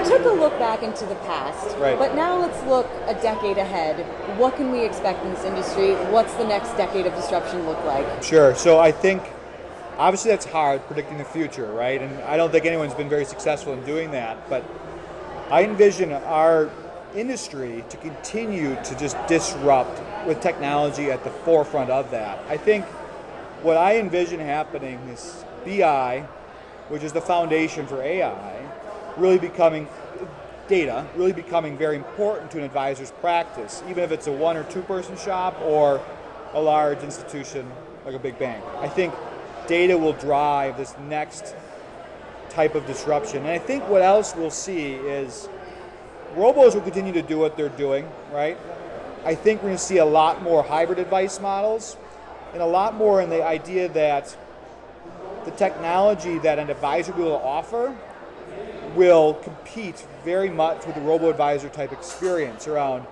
took a look back into the past, Right. but now let's look a decade ahead. What can we expect in this industry? What's the next decade of disruption look like? Sure. So I think obviously that's hard predicting the future, right? And I don't think anyone's been very successful in doing that. But I envision our industry to continue to just disrupt with technology at the forefront of that. I think what I envision happening is BI, which is the foundation for AI, really becoming data, really becoming very important to an advisor's practice, even if it's a one or two person shop or a large institution like a big bank. I think data will drive this next type of disruption. And I think what else we'll see is robos will continue to do what they're doing, right? I think we're going to see a lot more hybrid advice models and a lot more in the idea that the technology that an advisor will be able to offer will compete very much with the robo-advisor type experience around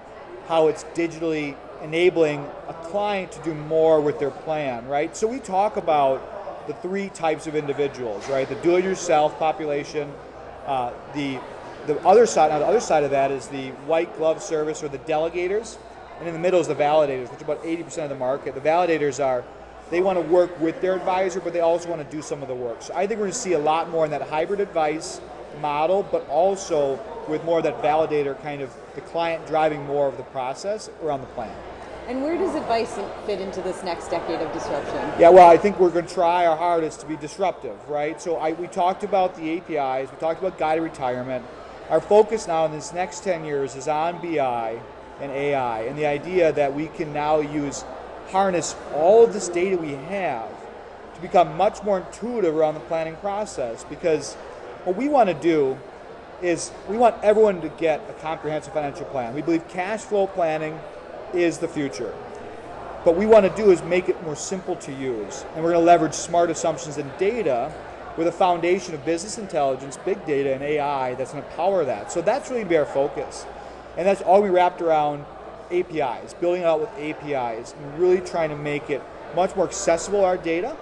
how it's digitally enabling a client to do more with their plan, right? So we talk about the three types of individuals, right? The do-it-yourself population, the other side, on the other side of that is the white glove service or the delegators, and in the middle is the validators, which is about 80% of the market. The validators are, they want to work with their advisor, but they also want to do some of the work. So I think we're going to see a lot more in that hybrid advice model, but also with more of that validator kind of the client driving more of the process around the plan. And where does advice fit into this next decade of disruption? Yeah, well, I think we're going to try our hardest to be disruptive, right? So we talked about the APIs, we talked about guided retirement. Our focus now in this next 10 years is on BI and AI, and the idea that we can now harness all of this data we have to become much more intuitive around the planning process, because what we want to do is we want everyone to get a comprehensive financial plan. We believe cash flow planning is the future. What we want to do is make it more simple to use, and we're going to leverage smart assumptions and data with a foundation of business intelligence, big data, and AI that's going to power that. So that's really going to be our focus. And that's all we wrapped around APIs, building it out with APIs, and really trying to make it much more accessible, our data,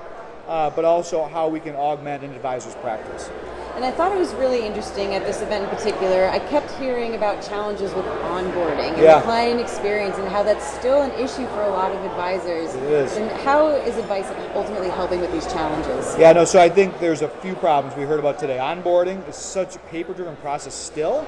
but also how we can augment an advisor's practice. And I thought it was really interesting at this event in particular. I kept hearing about challenges with onboarding and the client experience and how that's still an issue for a lot of advisors. It is. And how is advice ultimately helping with these challenges? Yeah, no, so I think there's a few problems we heard about today. Onboarding is such a paper-driven process still,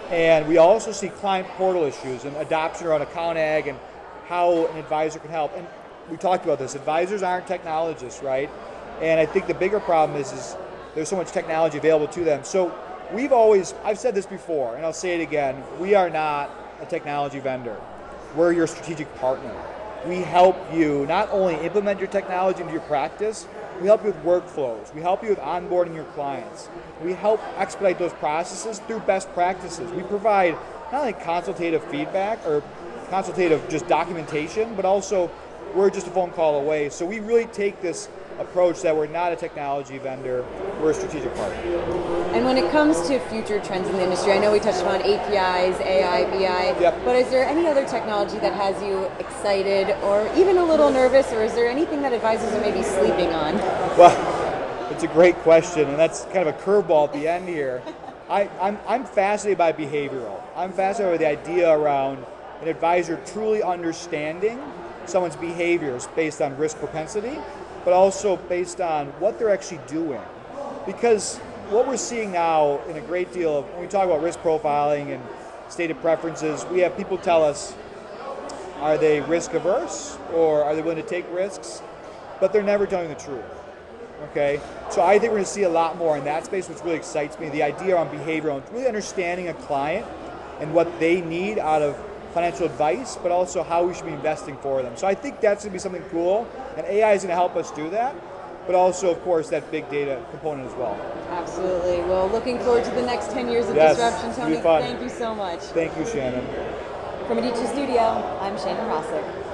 and we also see client portal issues and adoption around account ag and how an advisor can help. And we talked about this. Advisors aren't technologists, right? And I think the bigger problem is there's so much technology available to them. So I've said this before, and I'll say it again, we are not a technology vendor. We're your strategic partner. We help you not only implement your technology into your practice, we help you with workflows. We help you with onboarding your clients. We help expedite those processes through best practices. We provide not only consultative feedback or consultative just documentation, but also we're just a phone call away. So we really take this approach that we're not a technology vendor, we're a strategic partner. And when it comes to future trends in the industry, I know we touched on APIs, AI, BI, but is there any other technology that has you excited or even a little nervous, or is there anything that advisors are maybe sleeping on? Well, it's a great question, and that's kind of a curveball at the end here. I'm fascinated by behavioral. I'm fascinated by the idea around an advisor truly understanding someone's behaviors based on risk propensity, but also based on what they're actually doing. Because what we're seeing now in a great deal of, when we talk about risk profiling and stated preferences, we have people tell us, are they risk averse or are they willing to take risks? But they're never telling the truth, okay? So I think we're gonna see a lot more in that space, which really excites me, the idea on behavioral, and really understanding a client and what they need out of financial advice, but also how we should be investing for them. So I think that's going to be something cool, and AI is going to help us do that, but also, of course, that big data component as well. Absolutely. Well, looking forward to the next 10 years of disruption, Tony. Thank you so much. Thank you, Shannon. From Adichie Studio, I'm Shannon Rossick.